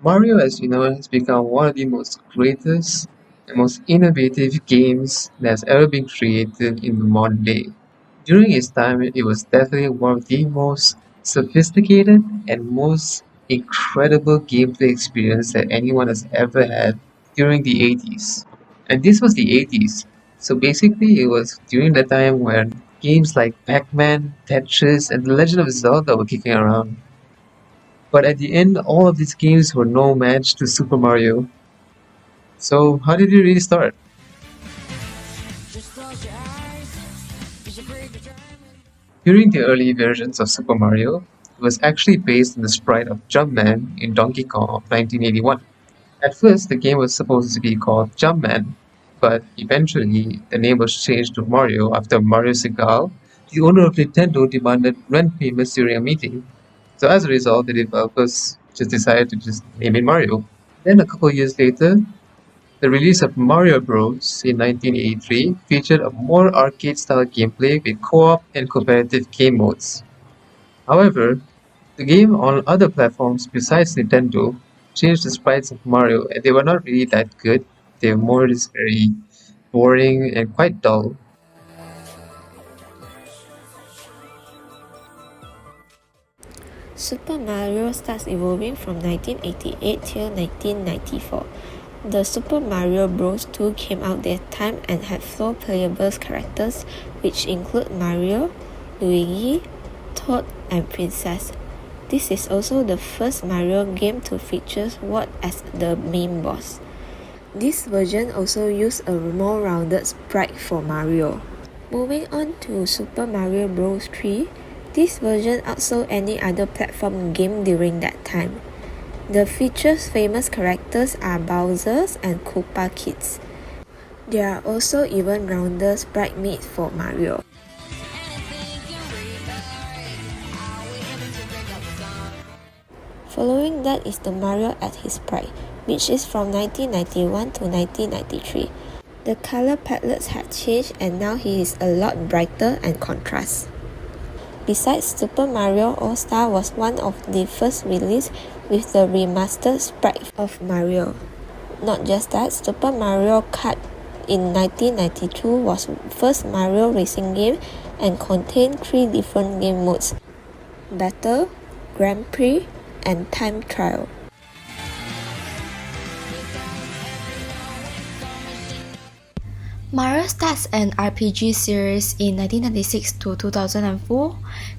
Mario, as you know, has become one of the most greatest and most innovative games that's ever been created in the modern day. During its time, it was definitely one of the most sophisticated and most incredible gameplay experience that anyone has ever had during the 80s. And this was the 80s. So basically, it was during the time when games like Pac Man, Tetris, and The Legend of Zelda were kicking around. But at the end, all of these games were no match to Super Mario. So, how did it really start? During the early versions of Super Mario, it was actually based on the sprite of Jumpman in Donkey Kong of 1981. At first, the game was supposed to be called Jumpman, but eventually the name was changed to Mario after Mario Segal, the owner of Nintendo, demanded rent payments during a meeting. So as a result, the developers just decided to just name it Mario. Then a couple years later, the release of Mario Bros. In 1983 featured a more arcade-style gameplay with co-op and competitive game modes. However, the game on other platforms besides Nintendo changed the sprites of Mario, and they were not really that good. They were more just very boring and quite dull. Super Mario starts evolving from 1988 till 1994. The Super Mario Bros. 2 came out that time and had 4 playable characters, which include Mario, Luigi, Toad, and Princess. This is also the first Mario game to feature Wart as the main boss. This version also used a more rounded sprite for Mario. Moving on to Super Mario Bros. 3, this version outsold any other platform game during that time. The feature's famous characters are Bowser and Koopa Kids. There are also even rounder sprite made for Mario. Following that is the Mario at his prime, which is from 1991 to 1993. The color palettes had changed and now he is a lot brighter and contrast. Besides, Super Mario All-Star was one of the first released with the remastered sprite of Mario. Not just that, Super Mario Kart in 1992 was first Mario racing game and contained 3 different game modes: Battle, Grand Prix, and Time Trial. Mario starts an RPG series in 1996 to 2004.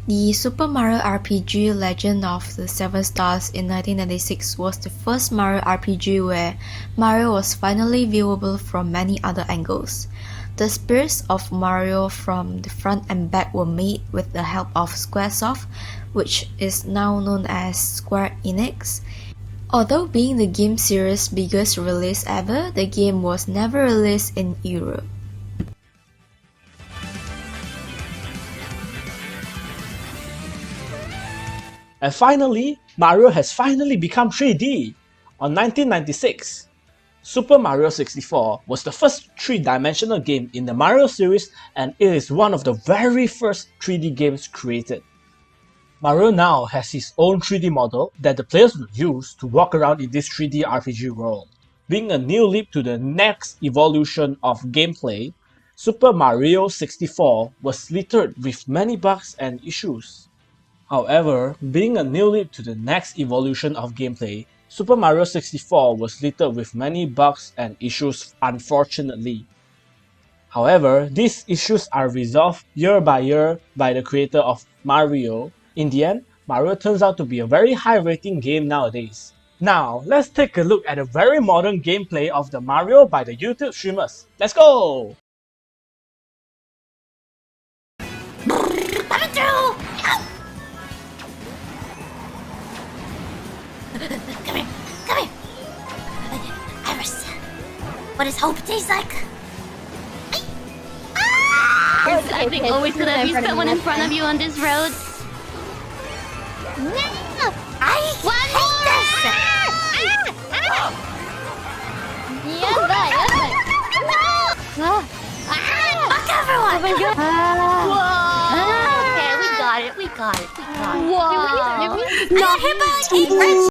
The Super Mario RPG Legend of the Seven Stars in 1996 was the first Mario RPG where Mario was finally viewable from many other angles. The spirits of Mario from the front and back were made with the help of Squaresoft, which is now known as Square Enix. Although being the game series' biggest release ever, the game was never released in Europe. And finally, Mario has finally become 3D. On 1996, Super Mario 64 was the first 3-dimensional game in the Mario series, and it is one of the very first 3D games created. Mario now has his own 3D model that the players will use to walk around in this 3D RPG world. Being a new leap to the next evolution of gameplay, Super Mario 64 was littered with many bugs and issues. However, being a new leap to the next evolution of gameplay, Super Mario 64 was littered with many bugs and issues, unfortunately. However, these issues are resolved year by year by the creator of Mario. In the end, Mario turns out to be a very high rating game nowadays. Now, let's take a look at a very modern gameplay of the Mario by the YouTube streamers. Let's go! Come here, come here. Iris, what does hope taste like? I think always could have used someone in front of you on this road. No! I One hate this! Yes, Fuck everyone! Oh my god! Okay, we got it, we got it, we got it. Whoa! Hit by